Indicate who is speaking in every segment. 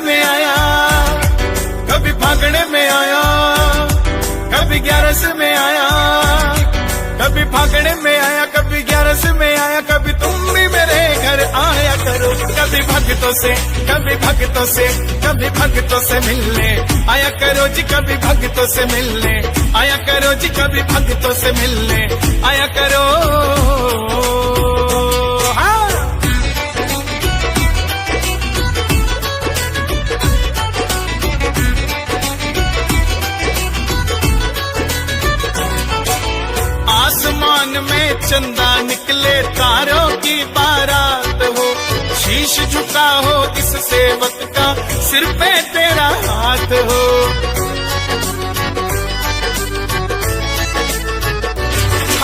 Speaker 1: में आया, कभी फागणे में आया, कभी 11 में आया, कभी फागणे में आया, कभी 11 में आया, कभी तुम भी मेरे घर आया करो। कभी भक्तों से, कभी भक्तों से, कभी भक्तों से मिलने आया करो जी, कभी भक्तों से मिलने आया करो जी, कभी भक्तों से मिलने आया करो। आसमान में चंदा निकले, तारों की बारात हो, शीश झुका हो इस सेवक का, सिर पे तेरा हाथ हो।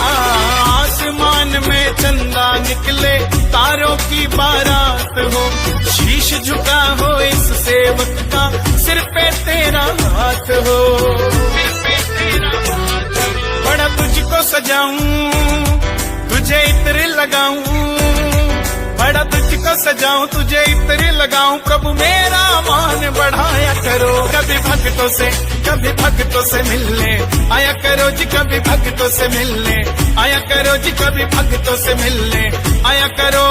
Speaker 1: आसमान में चंदा निकले, तारों की बारात हो, शीश झुका हो इस सेवक का, सिर पे तेरा हाथ हो। बड़ा तुझको सजाऊं, तुझे इत्र लगाऊं, बड़ा तुझको सजाऊं, तुझे इत्र लगाऊं, प्रभु मेरा मान बढ़ाया करो। कभी भक्तों से, कभी भक्तों से मिलने आया करो जी, कभी भक्तों से मिलने आया करो जी, कभी भक्तों से मिलने आया करो।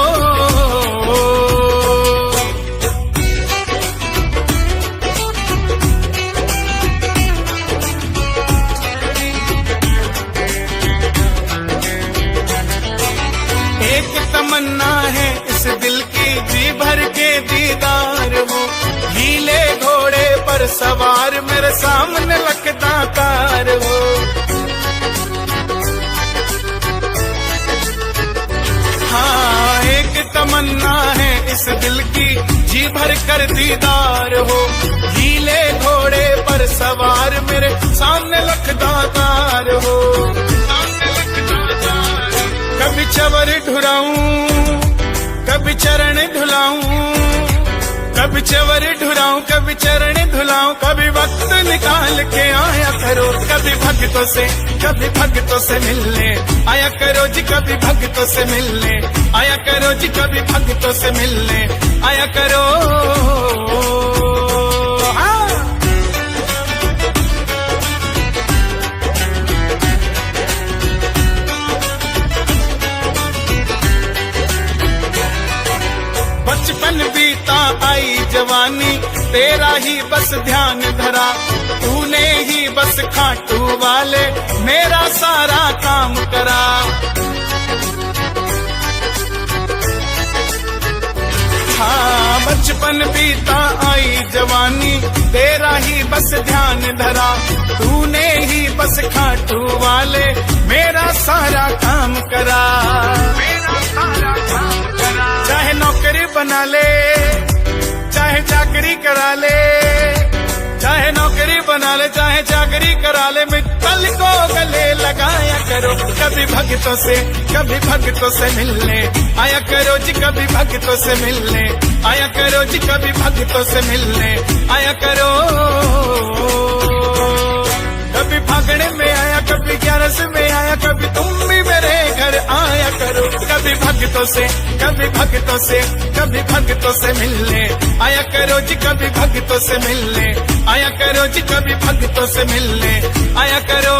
Speaker 1: एक तमन्ना है इस दिल की, जी भर के दीदार हो, नीले घोड़े पर सवार मेरे सामने लखता कार हो। हाँ, एक तमन्ना है इस दिल की, जी भर कर दीदार हो, नीले घोड़े पर सवार मेरे सामने लखता कार हो। कभी चवर ढुराऊं, कभी चरण धुलाऊं, कभी चवर ढुराऊं, कभी चरण धुलाऊं, कभी वक्त निकाल के आया करो। कभी भक्तों से, कभी भक्तों से मिलने आया करो जी, कभी भक्तों से मिलने आया करो जी, कभी भक्तों से मिलने आया करो। बचपन बीता आई जवानी, तेरा ही बस ध्यान धरा, तूने ही बस खाटू वाले मेरा सारा काम करा। हाँ, बचपन बीता आई जवानी, तेरा ही बस ध्यान धरा, तूने ही बस खाटू वाले मेरा सारा काम करा। चाहे नौकरी बना ले, चाहे चाकरी करा ले, चाहे नौकरी बना ले, चाहे चाकरी करा ले, मित्तल को गले लगाया करो। कभी भक्तों से, कभी भक्तों से मिलने आया करो जी, कभी भक्तों से मिलने आया करो जी, कभी भक्तों से मिलने आया करो। कभी फागणे में आया, कभी 11 में आया, कभी तुम भी मेरे घर आया करो। कभी भक्तों से, कभी भक्तों से, कभी भक्तों से मिलने आया करो जी, कभी भक्तों से मिलने आया करो जी, कभी भक्तों से मिलने आया करो।